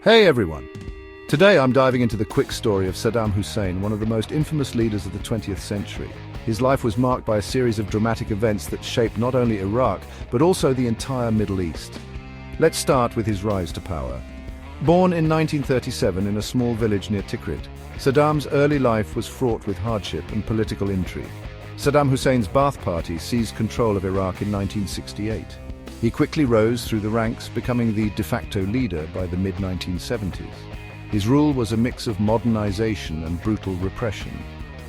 Hey everyone! Today I'm diving into the quick story of Saddam Hussein, one of the most infamous leaders of the 20th century. His life was marked by a series of dramatic events that shaped not only Iraq, but also the entire Middle East. Let's start with his rise to power. Born in 1937 in a small village near Tikrit, Saddam's early life was fraught with hardship and political intrigue. Saddam Hussein's Ba'ath Party seized control of Iraq in 1968. He quickly rose through the ranks, becoming the de facto leader by the mid-1970s. His rule was a mix of modernization and brutal repression.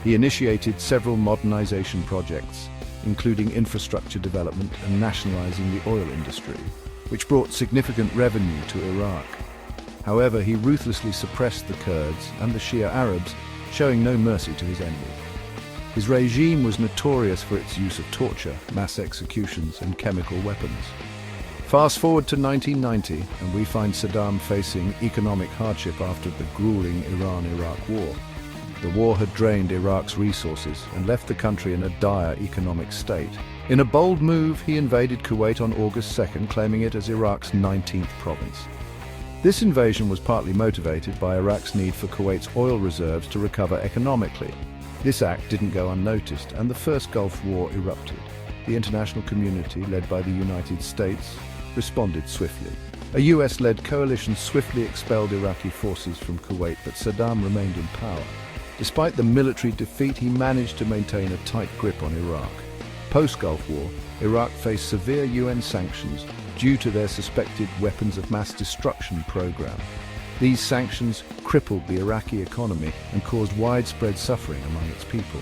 He initiated several modernization projects, including infrastructure development and nationalizing the oil industry, which brought significant revenue to Iraq. However, he ruthlessly suppressed the Kurds and the Shia Arabs, showing no mercy to his enemies. His regime was notorious for its use of torture, mass executions, and chemical weapons. Fast forward to 1990, and we find Saddam facing economic hardship after the grueling Iran-Iraq war. The war had drained Iraq's resources and left the country in a dire economic state. In a bold move, he invaded Kuwait on August 2nd, claiming it as Iraq's 19th province. This invasion was partly motivated by Iraq's need for Kuwait's oil reserves to recover economically. This act didn't go unnoticed, and the First Gulf War erupted. The international community, led by the United States, responded swiftly. A US-led coalition swiftly expelled Iraqi forces from Kuwait, but Saddam remained in power. Despite the military defeat, he managed to maintain a tight grip on Iraq. Post-Gulf War, Iraq faced severe UN sanctions due to their suspected weapons of mass destruction program. These sanctions crippled the Iraqi economy and caused widespread suffering among its people.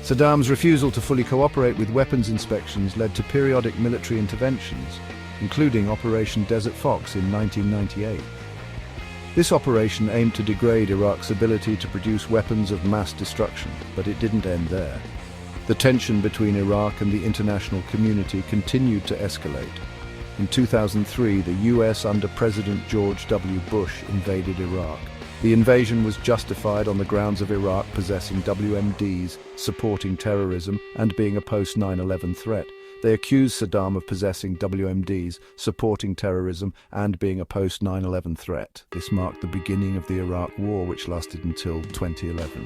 Saddam's refusal to fully cooperate with weapons inspections led to periodic military interventions, including Operation Desert Fox in 1998. This operation aimed to degrade Iraq's ability to produce weapons of mass destruction, but it didn't end there. The tension between Iraq and the international community continued to escalate. In 2003, the US under President George W. Bush invaded Iraq. The invasion was justified on the grounds of Iraq possessing WMDs, supporting terrorism, and being a post-9/11 threat. They accused Saddam of possessing WMDs, supporting terrorism, and being a post-9/11 threat. This marked the beginning of the Iraq War, which lasted until 2011.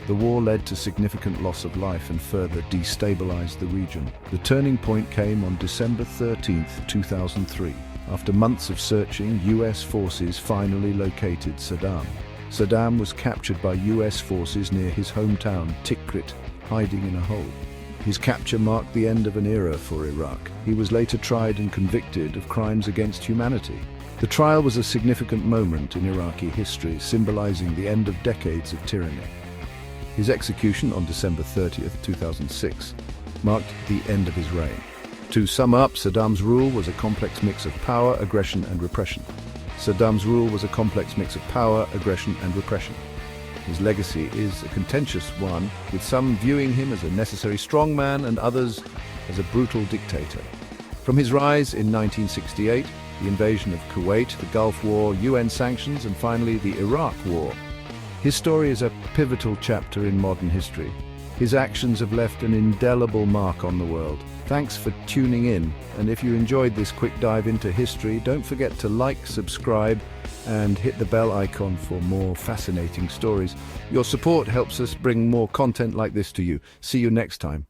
The war led to significant loss of life and further destabilized the region. The turning point came on December 13, 2003. After months of searching, US forces finally located Saddam. Saddam was captured by US forces near his hometown, Tikrit, hiding in a hole. His capture marked the end of an era for Iraq. He was later tried and convicted of crimes against humanity. The trial was a significant moment in Iraqi history, symbolizing the end of decades of tyranny. His execution on December 30, 2006, marked the end of his reign. To sum up, Saddam's rule was a complex mix of power, aggression, and repression. His legacy is a contentious one, with some viewing him as a necessary strongman and others as a brutal dictator. From his rise in 1968, the invasion of Kuwait, the Gulf War, UN sanctions, and finally the Iraq War, his story is a pivotal chapter in modern history. His actions have left an indelible mark on the world. Thanks for tuning in, and if you enjoyed this quick dive into history, don't forget to like, subscribe, and hit the bell icon for more fascinating stories. Your support helps us bring more content like this to you. See you next time.